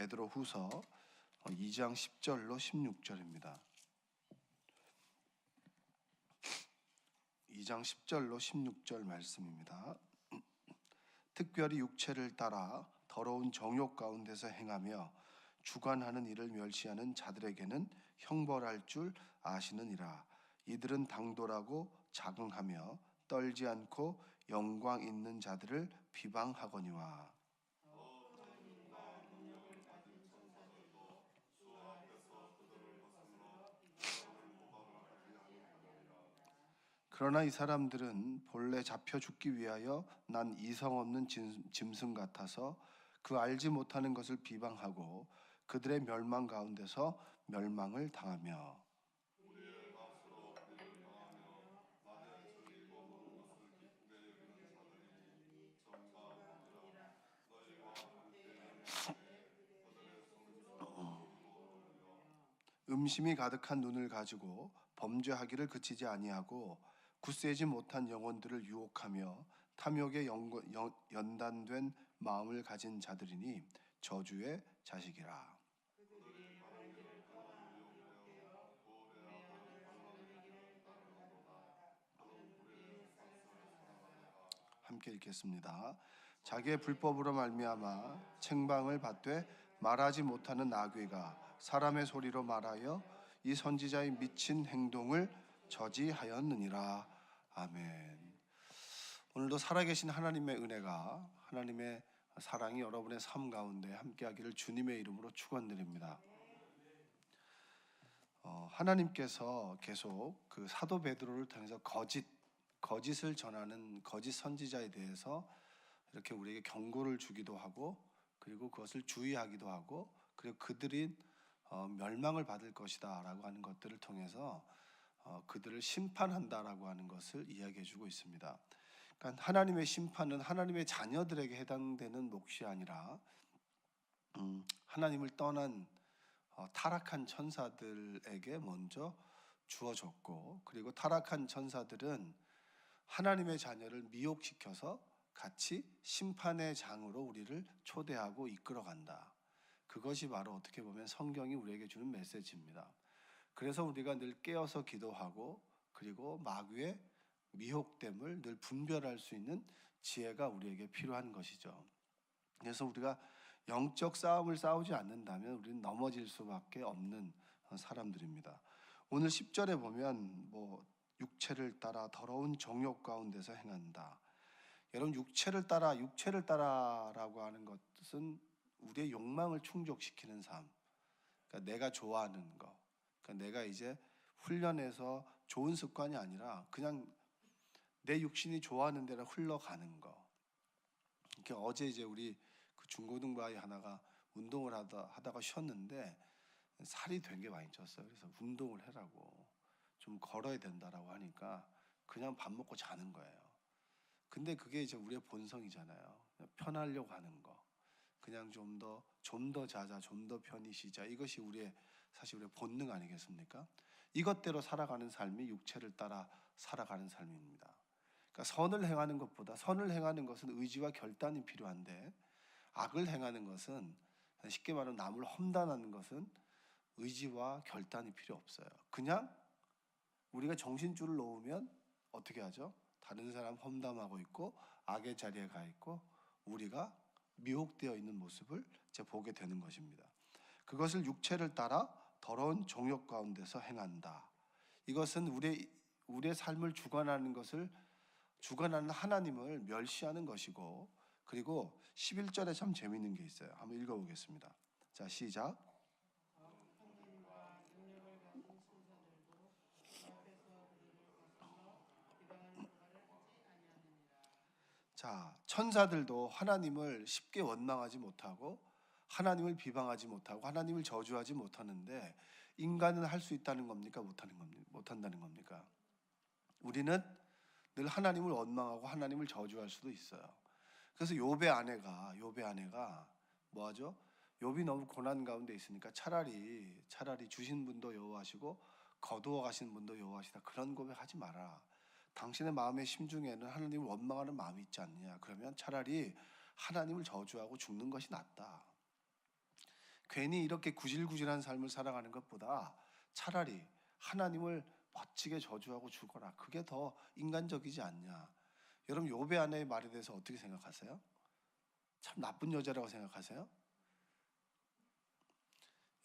베드로후서 2장 10절로 16절입니다. 2장 10절로 16절 말씀입니다. 특별히 육체를 따라 더러운 정욕 가운데서 행하며 주관하는 일을 멸시하는 자들에게는 형벌할 줄 아시느니라. 이들은 당돌하고 자긍하며 떨지 않고 영광 있는 자들을 비방하거니와. 그러나 이 사람들은 본래 잡혀 죽기 위하여 난 이성 없는 짐승 같아서 그 알지 못하는 것을 비방하고 그들의 멸망 가운데서 멸망을 당하며. 음심이 가득한 눈을 가지고 범죄하기를 그치지 아니하고 굳세지 못한 영혼들을 유혹하며 탐욕에 연단된 마음을 가진 자들이니 저주의 자식이라. 함께 읽겠습니다. 자기의 불법으로 말미암아 책망을 받되 말하지 못하는 나귀가 사람의 소리로 말하여 이 선지자의 미친 행동을 저지하였느니라. 아멘. 오늘도 살아계신 하나님의 은혜가, 하나님의 사랑이 여러분의 삶 가운데 함께하기를 주님의 이름으로 축원드립니다. 하나님께서 계속 그 사도 베드로를 통해서 거짓을 전하는 거짓 선지자에 대해서 이렇게 우리에게 경고를 주기도 하고, 그리고 그것을 주의하기도 하고, 그리고 그들이 멸망을 받을 것이다 라고 하는 것들을 통해서 그들을 심판한다라고 하는 것을 이야기해 주고 있습니다. 그러니까 하나님의 심판은 하나님의 자녀들에게 해당되는 몫이 아니라 하나님을 떠난 타락한 천사들에게 먼저 주어졌고, 그리고 타락한 천사들은 하나님의 자녀를 미혹시켜서 같이 심판의 장으로 우리를 초대하고 이끌어간다. 그것이 바로 어떻게 보면 성경이 우리에게 주는 메시지입니다. 그래서 우리가 늘 깨어서 기도하고, 그리고 마귀의 미혹됨을 늘 분별할 수 있는 지혜가 우리에게 필요한 것이죠. 그래서 우리가 영적 싸움을 싸우지 않는다면 우리는 넘어질 수밖에 없는 사람들입니다. 오늘 10절에 보면 육체를 따라 더러운 정욕 가운데서 행한다. 여러분, 육체를 따라라고 하는 것은 우리의 욕망을 충족시키는 삶. 그러니까 내가 좋아하는 거. 그러니까 내가 이제 훈련해서 좋은 습관이 아니라 그냥 내 육신이 좋아하는 대로 흘러가는 거. 그러니까 어제 이제 우리 그 중고등부 아이 하나가 운동을 하다가 쉬었는데 살이 된 게 많이 쪘어요. 그래서 운동을 해라고, 좀 걸어야 된다라고 하니까 그냥 밥 먹고 자는 거예요. 근데 그게 이제 우리의 본성이잖아요. 편하려고 하는 거. 그냥 좀 더 자자, 좀 더 편히 쉬자. 이것이 사실 우리의 본능 아니겠습니까? 이것대로 살아가는 삶이 육체를 따라 살아가는 삶입니다. 그러니까 선을 행하는 것은 의지와 결단이 필요한데, 악을 행하는 것은, 쉽게 말하면 남을 험담하는 것은 의지와 결단이 필요 없어요. 그냥 우리가 정신줄을 놓으면 어떻게 하죠? 다른 사람 험담하고 있고 악의 자리에 가 있고 우리가 미혹되어 있는 모습을 보게 되는 것입니다. 그것을 육체를 따라 더러운 정욕 가운데서 행한다. 이것은 우리의 삶을 주관하는 하나님을 멸시하는 것이고, 그리고 11절에 참 재미있는 게 있어요. 한번 읽어보겠습니다. 자, 시작. 자, 천사들도 하나님을 쉽게 원망하지 못하고 하나님을 비방하지 못하고 하나님을 저주하지 못하는데, 인간은 할 수 있다는 겁니까? 못한다는 겁니까? 우리는 늘 하나님을 원망하고 하나님을 저주할 수도 있어요. 그래서 욥의 아내가 뭐하죠? 욥이 너무 고난 가운데 있으니까 차라리 주신 분도 여호와시고 거두어 가신 분도 여호와시다, 그런 고백하지 마라. 당신의 마음의 심중에는 하나님을 원망하는 마음이 있지 않느냐. 그러면 차라리 하나님을 저주하고 죽는 것이 낫다. 괜히 이렇게 구질구질한 삶을 살아가는 것보다 차라리 하나님을 멋지게 저주하고 죽어라. 그게 더 인간적이지 않냐. 여러분 욥의 아내의 말에 대해서 어떻게 생각하세요? 참 나쁜 여자라고 생각하세요?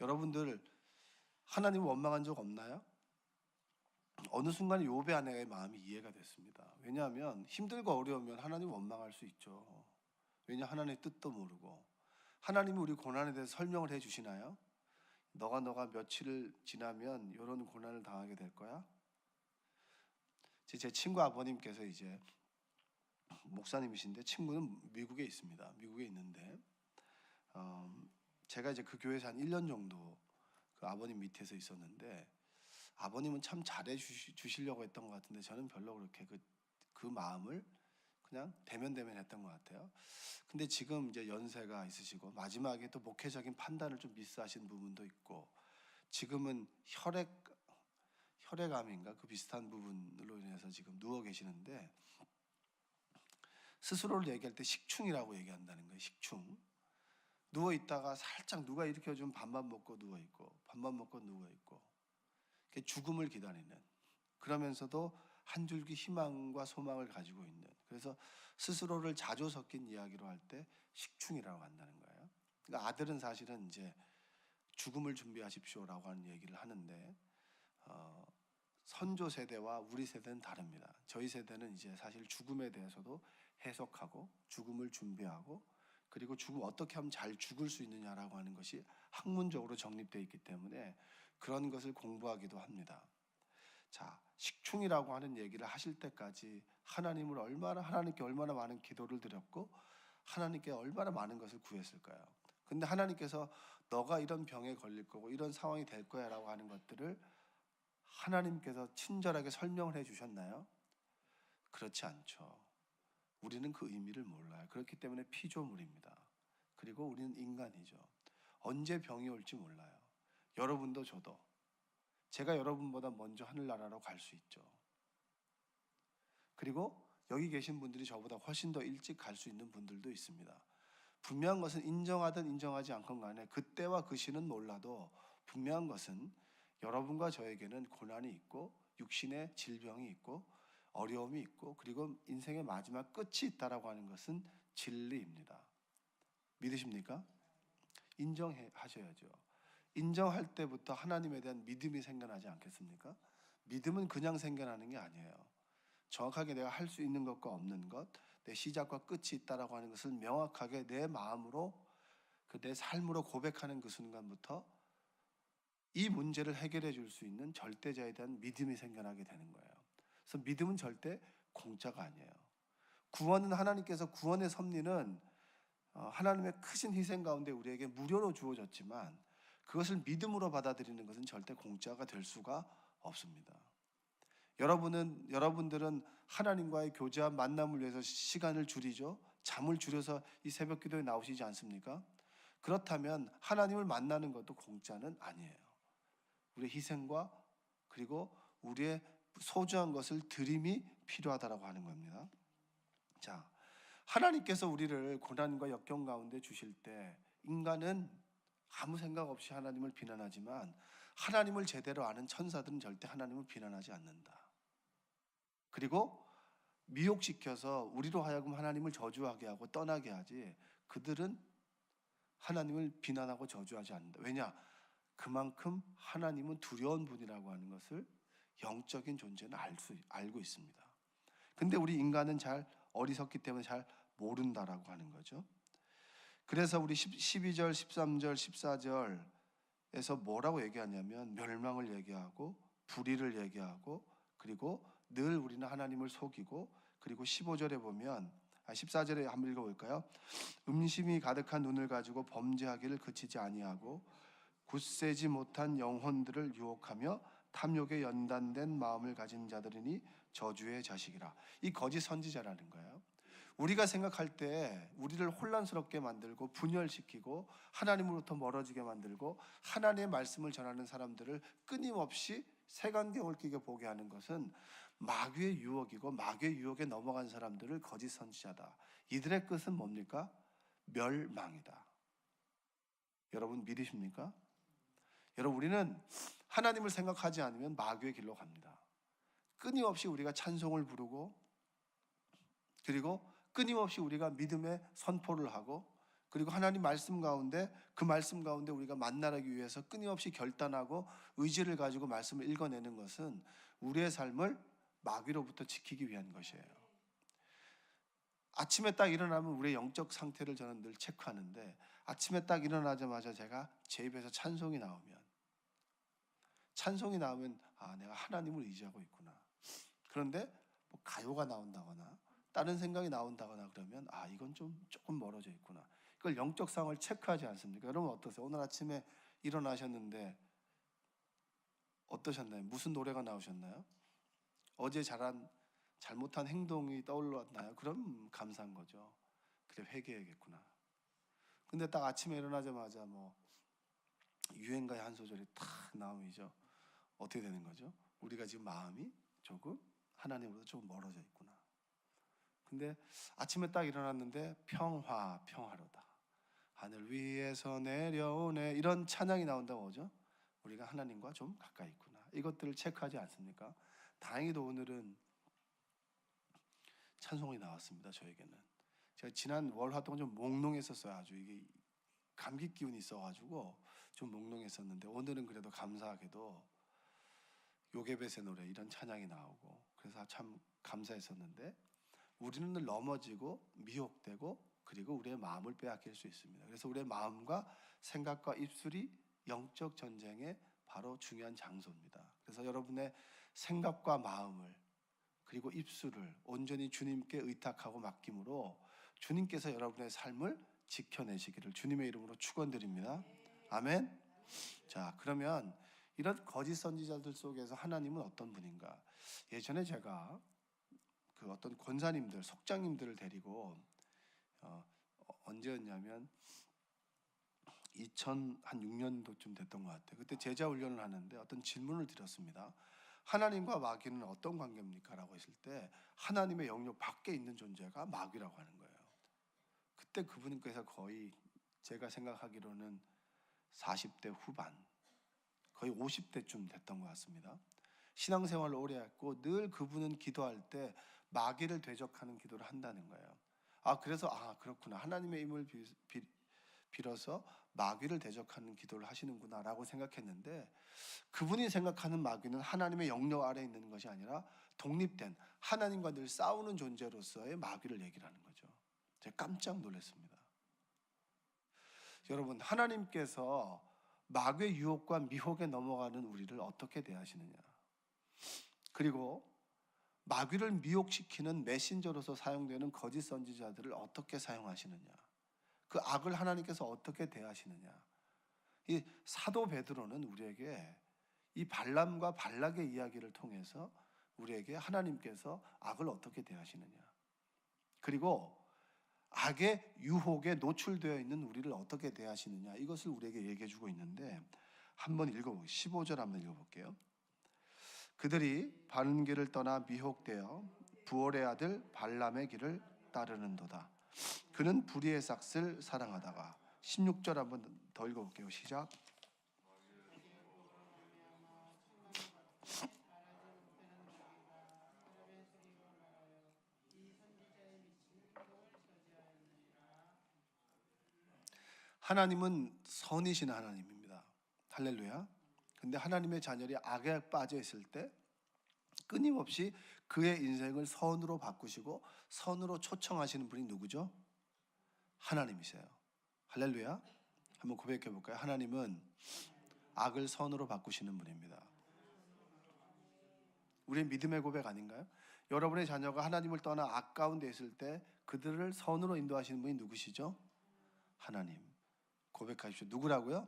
여러분들 하나님 원망한 적 없나요? 어느 순간 욥의 아내의 마음이 이해가 됐습니다. 왜냐하면 힘들고 어려우면 하나님 원망할 수 있죠. 왜냐 하나님의 뜻도 모르고. 하나님이 우리 고난에 대해서 설명을 해주시나요? 너가 며칠을 지나면 이런 고난을 당하게 될 거야. 제 친구 아버님께서 이제 목사님이신데 친구는 미국에 있습니다. 미국에 있는데 제가 이제 그 교회에서 한 1년 정도 그 아버님 밑에서 있었는데 아버님은 참 잘해 주시려고 했던 것 같은데 저는 별로 그렇게 그 마음을 그냥 대면했던 것 같아요. 근데 지금 이제 연세가 있으시고 마지막에 또 목회적인 판단을 좀 미스하신 부분도 있고 지금은 혈액암인가 그 비슷한 부분으로 인해서 지금 누워 계시는데 스스로를 얘기할 때 식충이라고 얘기한다는 거예요. 식충. 누워 있다가 살짝 누가 일으켜주면 밥만 먹고 누워 있고 밥만 먹고 누워 있고 죽음을 기다리는 그러면서도 한 줄기 희망과 소망을 가지고 있는 그래서 스스로를 자조 섞인 이야기로 할 때 식충이라고 한다는 거예요. 그러니까 아들은 사실은 이제 죽음을 준비하십시오라고 하는 얘기를 하는데 선조 세대와 우리 세대는 다릅니다. 저희 세대는 이제 사실 죽음에 대해서도 해석하고 죽음을 준비하고 그리고 죽음 어떻게 하면 잘 죽을 수 있느냐라고 하는 것이 학문적으로 정립되어 있기 때문에 그런 것을 공부하기도 합니다. 자, 식충이라고 하는 얘기를 하실 때까지 하나님께 얼마나 많은 기도를 드렸고 하나님께 얼마나 많은 것을 구했을까요? 근데 하나님께서 너가 이런 병에 걸릴 거고 이런 상황이 될 거야라고 하는 것들을 하나님께서 친절하게 설명을 해 주셨나요? 그렇지 않죠. 우리는 그 의미를 몰라요. 그렇기 때문에 피조물입니다. 그리고 우리는 인간이죠. 언제 병이 올지 몰라요. 여러분도 저도. 제가 여러분보다 먼저 하늘나라로 갈 수 있죠. 그리고 여기 계신 분들이 저보다 훨씬 더 일찍 갈 수 있는 분들도 있습니다. 분명한 것은 인정하든 인정하지 않건 간에 그때와 그 시는 몰라도 분명한 것은 여러분과 저에게는 고난이 있고 육신의 질병이 있고 어려움이 있고 그리고 인생의 마지막 끝이 있다라고 하는 것은 진리입니다. 믿으십니까? 인정하셔야죠. 인정할 때부터 하나님에 대한 믿음이 생겨나지 않겠습니까? 믿음은 그냥 생겨나는 게 아니에요. 정확하게 내가 할 수 있는 것과 없는 것, 내 시작과 끝이 있다라고 하는 것을 명확하게 내 마음으로 내 삶으로 고백하는 그 순간부터 이 문제를 해결해 줄 수 있는 절대자에 대한 믿음이 생겨나게 되는 거예요. 그래서 믿음은 절대 공짜가 아니에요. 구원은 하나님께서 구원의 섭리는 하나님의 크신 희생 가운데 우리에게 무료로 주어졌지만 그것을 믿음으로 받아들이는 것은 절대 공짜가 될 수가 없습니다. 여러분들은 하나님과의 교제와 만남을 위해서 시간을 줄이죠. 잠을 줄여서 이 새벽 기도에 나오시지 않습니까? 그렇다면 하나님을 만나는 것도 공짜는 아니에요. 우리의 희생과 그리고 우리의 소중한 것을 드림이 필요하다라고 하는 겁니다. 자, 하나님께서 우리를 고난과 역경 가운데 주실 때 인간은 아무 생각 없이 하나님을 비난하지만 하나님을 제대로 아는 천사들은 절대 하나님을 비난하지 않는다. 그리고 미혹시켜서 우리로 하여금 하나님을 저주하게 하고 떠나게 하지 그들은 하나님을 비난하고 저주하지 않는다. 왜냐? 그만큼 하나님은 두려운 분이라고 하는 것을 영적인 존재는 알고 있습니다. 근데 우리 인간은 잘 어리석기 때문에 잘 모른다라고 하는 거죠. 그래서 우리 12절, 13절, 14절에서 뭐라고 얘기하냐면 멸망을 얘기하고 불의를 얘기하고 그리고 늘 우리는 하나님을 속이고 그리고 15절에 보면 14절에 한번 읽어볼까요? 음심이 가득한 눈을 가지고 범죄하기를 그치지 아니하고 굳세지 못한 영혼들을 유혹하며 탐욕에 연단된 마음을 가진 자들이니 저주의 자식이라. 이 거짓 선지자라는 거예요. 우리가 생각할 때 우리를 혼란스럽게 만들고 분열시키고 하나님으로부터 멀어지게 만들고 하나님의 말씀을 전하는 사람들을 끊임없이 색안경을 끼게 보게 하는 것은 마귀의 유혹이고 마귀의 유혹에 넘어간 사람들을 거짓 선지자다. 이들의 끝은 뭡니까? 멸망이다. 여러분 믿으십니까? 여러분 우리는 하나님을 생각하지 않으면 마귀의 길로 갑니다. 끊임없이 우리가 찬송을 부르고 그리고 끊임없이 우리가 믿음의 선포를 하고 그리고 하나님 말씀 가운데 그 말씀 가운데 우리가 만나기 위해서 끊임없이 결단하고 의지를 가지고 말씀을 읽어내는 것은 우리의 삶을 마귀로부터 지키기 위한 것이에요. 아침에 딱 일어나면 우리의 영적 상태를 저는 늘 체크하는데 아침에 딱 일어나자마자 제가 제 입에서 찬송이 나오면 아 내가 하나님을 의지하고 있구나. 그런데 뭐 가요가 나온다거나 다른 생각이 나온다거나 그러면 아 이건 조금 멀어져 있구나. 그걸 영적 상을 체크하지 않습니까? 여러분 어떠세요? 오늘 아침에 일어나셨는데 어떠셨나요? 무슨 노래가 나오셨나요? 어제 잘못한 행동이 떠올랐나요? 그럼 감사한 거죠. 그래 회개해야겠구나. 근데 딱 아침에 일어나자마자 뭐 유행가의 한 소절이 탁 나오죠. 어떻게 되는 거죠? 우리가 지금 마음이 조금 하나님으로부터 조금 멀어져 있구나. 근데 아침에 딱 일어났는데 평화로다. 하늘 위에서 내려오네. 이런 찬양이 나온다고 하죠. 우리가 하나님과 좀 가까이 있구나. 이것들을 체크하지 않습니까? 다행히도 오늘은 찬송이 나왔습니다. 저에게는. 제가 지난 월 활동 좀 몽롱했었어요. 아주 이게 감기 기운이 있어가지고 좀 몽롱했었는데 오늘은 그래도 감사하게도 요게벳의 노래 이런 찬양이 나오고 그래서 참 감사했었는데 우리는 늘 넘어지고 미혹되고 그리고 우리의 마음을 빼앗길 수 있습니다. 그래서 우리의 마음과 생각과 입술이 영적 전쟁의 바로 중요한 장소입니다. 그래서 여러분의 생각과 마음을 그리고 입술을 온전히 주님께 의탁하고 맡김으로 주님께서 여러분의 삶을 지켜내시기를 주님의 이름으로 축원드립니다. 아멘. 자, 그러면 이런 거짓 선지자들 속에서 하나님은 어떤 분인가? 예전에 제가 그 어떤 권사님들, 속장님들을 데리고 언제였냐면 2006년도쯤 됐던 것 같아요. 그때 제자 훈련을 하는데 어떤 질문을 드렸습니다. 하나님과 마귀는 어떤 관계입니까? 라고 했을 때 하나님의 영역 밖에 있는 존재가 마귀라고 하는 거예요. 그때 그분께서 거의 제가 생각하기로는 40대 후반, 거의 50대쯤 됐던 것 같습니다. 신앙생활을 오래 했고 늘 그분은 기도할 때 마귀를 대적하는 기도를 한다는 거예요. 그래서 그렇구나. 하나님의 힘을 빌어서 마귀를 대적하는 기도를 하시는구나 라고 생각했는데 그분이 생각하는 마귀는 하나님의 영역 아래에 있는 것이 아니라 독립된 하나님과 늘 싸우는 존재로서의 마귀를 얘기를 하는 거죠. 제가 깜짝 놀랐습니다. 여러분 하나님께서 마귀의 유혹과 미혹에 넘어가는 우리를 어떻게 대하시느냐, 그리고 마귀를 미혹시키는 메신저로서 사용되는 거짓 선지자들을 어떻게 사용하시느냐, 그 악을 하나님께서 어떻게 대하시느냐. 이 사도 베드로는 우리에게 이 발람과 발락의 이야기를 통해서 우리에게 하나님께서 악을 어떻게 대하시느냐, 그리고 악의 유혹에 노출되어 있는 우리를 어떻게 대하시느냐, 이것을 우리에게 얘기해 주고 있는데 한번 읽어볼게요. 15절 한번 읽어볼게요. 그들이 바른 길을 떠나 미혹되어 부올의 아들 발람의 길을 따르는도다. 그는 불의의 삭슬 사랑하다가 16절 한번 더 읽어볼게요. 시작. 하나님은 선이신 하나님입니다. 할렐루야. 근데 하나님의 자녀이 악에 빠져 있을 때 끊임없이 그의 인생을 선으로 바꾸시고 선으로 초청하시는 분이 누구죠? 하나님이세요. 할렐루야. 한번 고백해 볼까요? 하나님은 악을 선으로 바꾸시는 분입니다. 우리의 믿음의 고백 아닌가요? 여러분의 자녀가 하나님을 떠나 악 가운데 있을 때 그들을 선으로 인도하시는 분이 누구시죠? 하나님. 고백하십시오. 누구라고요?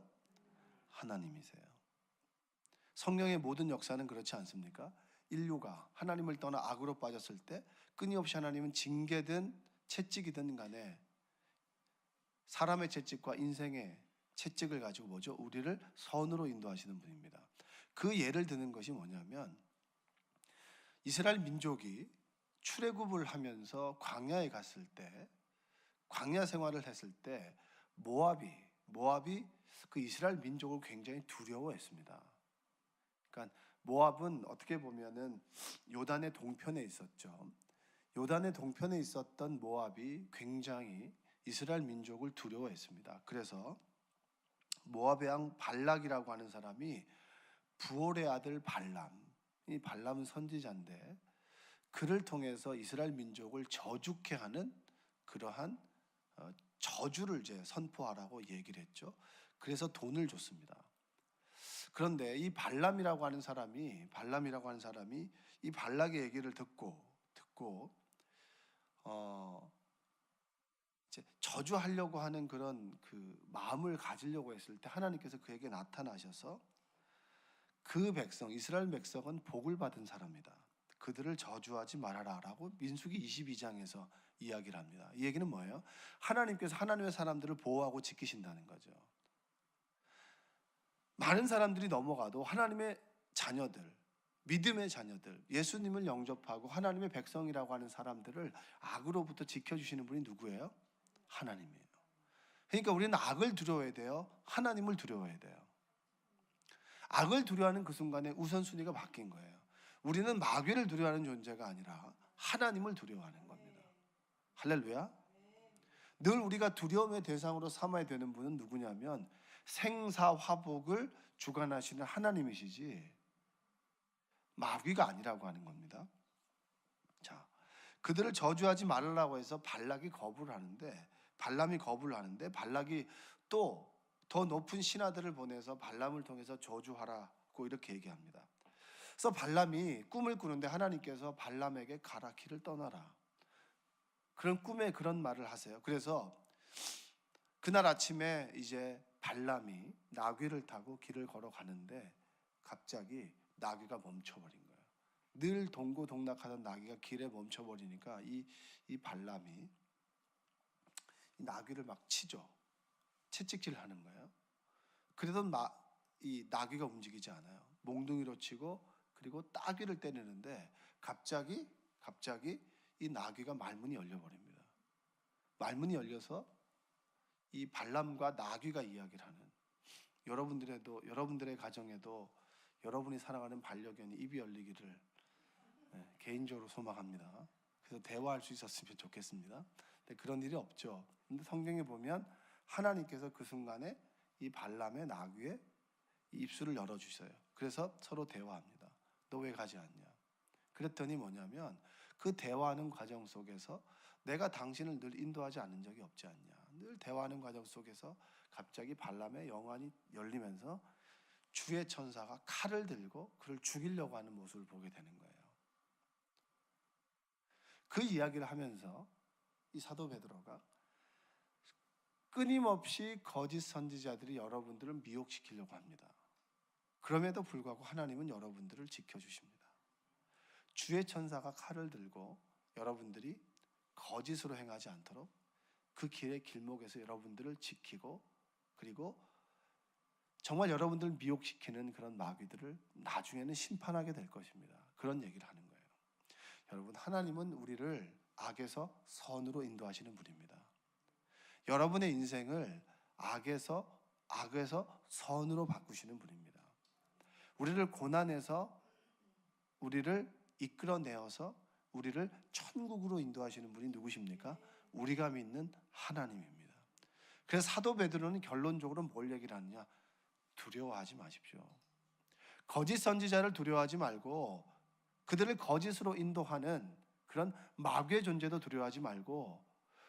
하나님이세요. 성령의 모든 역사는 그렇지 않습니까? 인류가 하나님을 떠나 악으로 빠졌을 때 끊임없이 하나님은 징계든 채찍이든 간에 사람의 채찍과 인생의 채찍을 가지고 뭐죠? 우리를 선으로 인도하시는 분입니다. 그 예를 드는 것이 뭐냐면 이스라엘 민족이 출애굽을 하면서 광야에 갔을 때, 광야 생활을 했을 때 모압이 그 이스라엘 민족을 굉장히 두려워했습니다. 그러니까 모압은 어떻게 보면은 요단의 동편에 있었죠. 요단의 동편에 있었던 모압이 굉장히 이스라엘 민족을 두려워했습니다. 그래서 모압의 왕 발락이라고 하는 사람이 부올의 아들 발람, 이 발람은 선지자인데 그를 통해서 이스라엘 민족을 저주케 하는 그러한 저주를 이제 선포하라고 얘기를 했죠. 그래서 돈을 줬습니다. 그런데 이 발람이라고 하는 사람이 이 발락의 얘기를 듣고 이제 저주하려고 하는 그런 그 마음을 가지려고 했을 때 하나님께서 그에게 나타나셔서 그 백성, 이스라엘 백성은 복을 받은 사람이다. 그들을 저주하지 말아라라고 민수기 22장에서 이야기를 합니다. 이 얘기는 뭐예요? 하나님께서 하나님의 사람들을 보호하고 지키신다는 거죠. 많은 사람들이 넘어가도 하나님의 자녀들, 믿음의 자녀들, 예수님을 영접하고 하나님의 백성이라고 하는 사람들을 악으로부터 지켜주시는 분이 누구예요? 하나님이에요. 그러니까 우리는 악을 두려워해야 돼요? 하나님을 두려워해야 돼요? 악을 두려워하는 그 순간에 우선순위가 바뀐 거예요. 우리는 마귀를 두려워하는 존재가 아니라 하나님을 두려워하는 겁니다. 할렐루야. 늘 우리가 두려움의 대상으로 삼아야 되는 분은 누구냐면 생사화복을 주관하시는 하나님이시지 마귀가 아니라고 하는 겁니다. 자, 그들을 저주하지 말라고 해서 발람이 거부를 하는데 발락이 또 더 높은 신하들을 보내서 발람을 통해서 저주하라고 이렇게 얘기합니다. 그래서 발람이 꿈을 꾸는데 하나님께서 발람에게 가라, 길을 떠나라. 그런 꿈에 그런 말을 하세요. 그래서 그날 아침에 이제 발람이 나귀를 타고 길을 걸어가는데 갑자기 나귀가 멈춰버린 거예요. 늘 동고동락하던 나귀가 길에 멈춰버리니까 이 발람이 이 나귀를 막 치죠. 채찍질을 하는 거예요. 그래도 이 나귀가 움직이지 않아요. 몽둥이로 치고 그리고 따귀를 때리는데 갑자기 이 나귀가 말문이 열려버립니다. 말문이 열려서 이 발람과 나귀가 이야기를 하는, 여러분들의 가정에도 여러분이 사랑하는 반려견이 입이 열리기를 개인적으로 소망합니다. 그래서 대화할 수 있었으면 좋겠습니다. 근데 그런 일이 없죠. 근데 성경에 보면 하나님께서 그 순간에 이 발람의 나귀의 입술을 열어주셔요. 그래서 서로 대화합니다. 너 왜 가지 않냐? 그랬더니 뭐냐면 그 대화하는 과정 속에서 내가 당신을 늘 인도하지 않은 적이 없지 않냐? 늘 대화하는 과정 속에서 갑자기 발람의 영안이 열리면서 주의 천사가 칼을 들고 그를 죽이려고 하는 모습을 보게 되는 거예요. 그 이야기를 하면서 이 사도 베드로가 끊임없이 거짓 선지자들이 여러분들을 미혹시키려고 합니다. 그럼에도 불구하고 하나님은 여러분들을 지켜주십니다. 주의 천사가 칼을 들고 여러분들이 거짓으로 행하지 않도록 그 길의 길목에서 여러분들을 지키고 그리고 정말 여러분들을 미혹시키는 그런 마귀들을 나중에는 심판하게 될 것입니다. 그런 얘기를 하는 거예요. 여러분, 하나님은 우리를 악에서 선으로 인도하시는 분입니다. 여러분의 인생을 악에서 선으로 바꾸시는 분입니다. 우리를 고난에서 우리를 이끌어내어서 우리를 천국으로 인도하시는 분이 누구십니까? 우리가 믿는 하나님입니다. 그래서 사도 베드로는 결론적으로 뭘 얘기를 하느냐? 두려워하지 마십시오. 거짓 선지자를 두려워하지 말고 그들을 거짓으로 인도하는 그런 마귀의 존재도 두려워하지 말고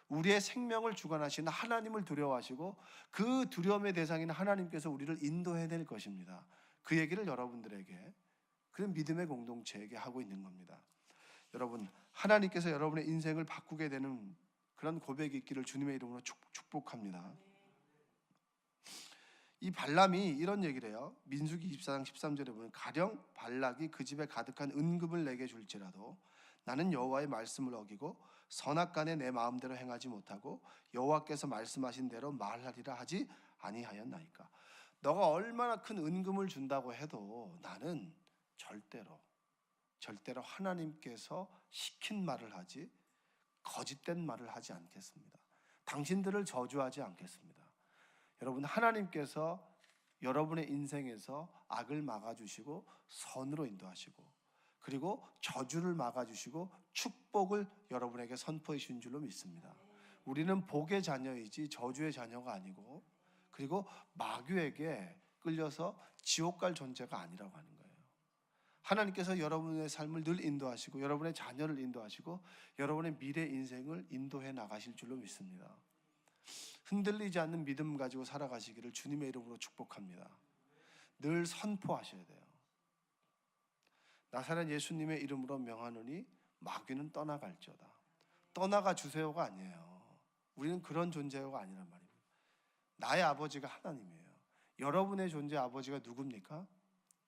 우리의 생명을 주관하시는 하나님을 두려워하시고 그 두려움의 대상인 하나님께서 우리를 인도해야 될 것입니다. 그 얘기를 여러분들에게, 그런 믿음의 공동체에게 하고 있는 겁니다. 여러분, 하나님께서 여러분의 인생을 바꾸게 되는 그런 고백이 있기를 주님의 이름으로 축복합니다. 이 발람이 이런 얘기를 해요. 민수기 24장 13절에 보면 가령 발락이 그 집에 가득한 은금을 내게 줄지라도 나는 여호와의 말씀을 어기고 선악간에 내 마음대로 행하지 못하고 여호와께서 말씀하신 대로 말하리라 하지 아니하였나이까. 너가 얼마나 큰 은금을 준다고 해도 나는 절대로 하나님께서 시킨 말을 하지 거짓된 말을 하지 않겠습니다. 당신들을 저주하지 않겠습니다. 여러분, 하나님께서 여러분의 인생에서 악을 막아주시고 선으로 인도하시고, 그리고 저주를 막아주시고 축복을 여러분에게 선포해 주신 줄로 믿습니다. 우리는 복의 자녀이지 저주의 자녀가 아니고, 그리고 마귀에게 끌려서 지옥 갈 존재가 아니라고 하는 거예요. 하나님께서 여러분의 삶을 늘 인도하시고, 여러분의 자녀를 인도하시고, 여러분의 미래 인생을 인도해 나가실 줄로 믿습니다. 흔들리지 않는 믿음 가지고 살아가시기를 주님의 이름으로 축복합니다. 늘 선포하셔야 돼요. 나사렛 예수님의 이름으로 명하노니 마귀는 떠나갈지어다. 떠나가 주세요가 아니에요. 우리는 그런 존재가 아니란 말입니다. 나의 아버지가 하나님이에요. 여러분의 존재 아버지가 누굽니까?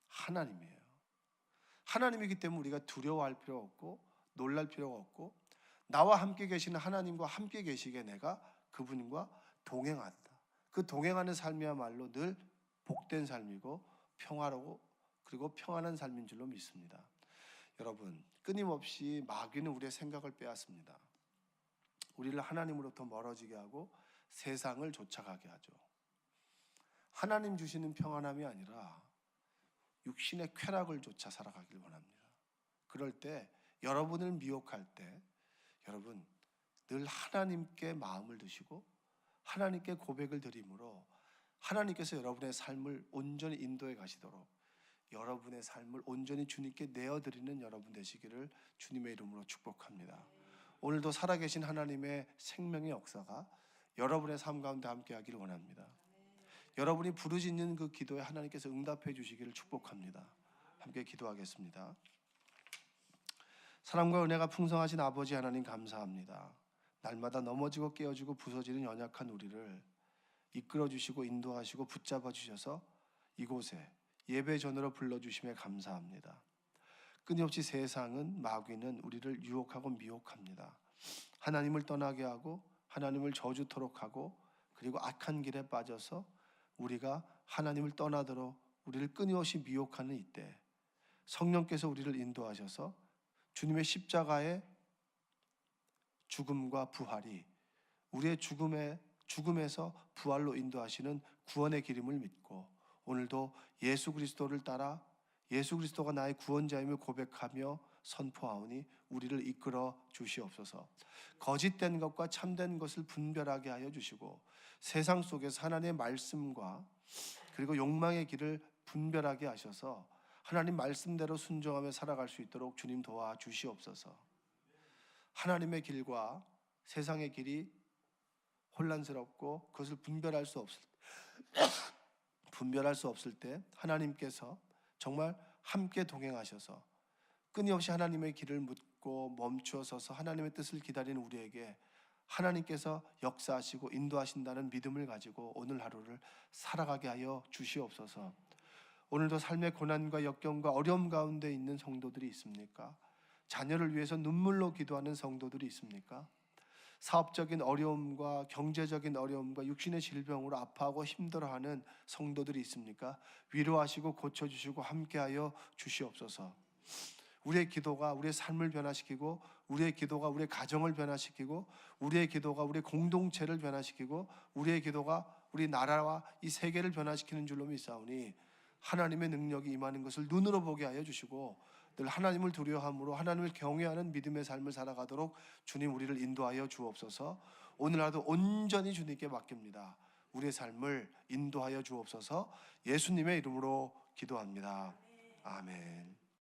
하나님이에요. 하나님이기 때문에 우리가 두려워할 필요 없고 놀랄 필요가 없고, 나와 함께 계시는 하나님과 함께 계시기에 내가 그분과 동행한다. 그 동행하는 삶이야말로 늘 복된 삶이고 평화로고, 그리고 평안한 삶인 줄로 믿습니다. 여러분, 끊임없이 마귀는 우리의 생각을 빼앗습니다. 우리를 하나님으로부터 멀어지게 하고 세상을 쫓아가게 하죠. 하나님 주시는 평안함이 아니라 육신의 쾌락을 쫓아 살아가길 원합니다. 그럴 때, 여러분을 미혹할 때 여러분 늘 하나님께 마음을 두시고 하나님께 고백을 드림으로 하나님께서 여러분의 삶을 온전히 인도해 가시도록, 여러분의 삶을 온전히 주님께 내어드리는 여러분 되시기를 주님의 이름으로 축복합니다. 오늘도 살아계신 하나님의 생명의 역사가 여러분의 삶 가운데 함께하기를 원합니다. 여러분이 부르짖는 그 기도에 하나님께서 응답해 주시기를 축복합니다. 함께 기도하겠습니다. 사랑과 은혜가 풍성하신 아버지 하나님, 감사합니다. 날마다 넘어지고 깨어지고 부서지는 연약한 우리를 이끌어 주시고 인도하시고 붙잡아 주셔서 이곳에 예배 전으로 불러주심에 감사합니다. 끊임없이 세상은, 마귀는 우리를 유혹하고 미혹합니다. 하나님을 떠나게 하고 하나님을 저주토록 하고, 그리고 악한 길에 빠져서 우리가 하나님을 떠나도록 우리를 끊임없이 미혹하는 이때, 성령께서 우리를 인도하셔서 주님의 십자가의 죽음과 부활이 우리의 죽음에서 부활로 인도하시는 구원의 길임을 믿고, 오늘도 예수 그리스도를 따라 예수 그리스도가 나의 구원자임을 고백하며 선포하오니 우리를 이끌어 주시옵소서. 거짓된 것과 참된 것을 분별하게 하여 주시고, 세상 속에서 하나님의 말씀과 그리고 욕망의 길을 분별하게 하셔서 하나님 말씀대로 순종하며 살아갈 수 있도록 주님 도와주시옵소서. 하나님의 길과 세상의 길이 혼란스럽고 그것을 분별할 수 없을 때 하나님께서 정말 함께 동행하셔서 끊임없이 하나님의 길을 묻고 멈추어 서서 하나님의 뜻을 기다리는 우리에게 하나님께서 역사하시고 인도하신다는 믿음을 가지고 오늘 하루를 살아가게 하여 주시옵소서. 오늘도 삶의 고난과 역경과 어려움 가운데 있는 성도들이 있습니까? 자녀를 위해서 눈물로 기도하는 성도들이 있습니까? 사업적인 어려움과 경제적인 어려움과 육신의 질병으로 아파하고 힘들어하는 성도들이 있습니까? 위로하시고 고쳐주시고 함께하여 주시옵소서. 우리의 기도가 우리의 삶을 변화시키고, 우리의 기도가 우리의 가정을 변화시키고, 우리의 기도가 우리의 공동체를 변화시키고, 우리의 기도가 우리 나라와 이 세계를 변화시키는 줄로 믿사오니 하나님의 능력이 임하는 것을 눈으로 보게 하여 주시고, 늘 하나님을 두려워함으로 하나님을 경외하는 믿음의 삶을 살아가도록 주님 우리를 인도하여 주옵소서. 오늘 하루도 온전히 주님께 맡깁니다. 우리의 삶을 인도하여 주옵소서. 예수님의 이름으로 기도합니다. 아멘.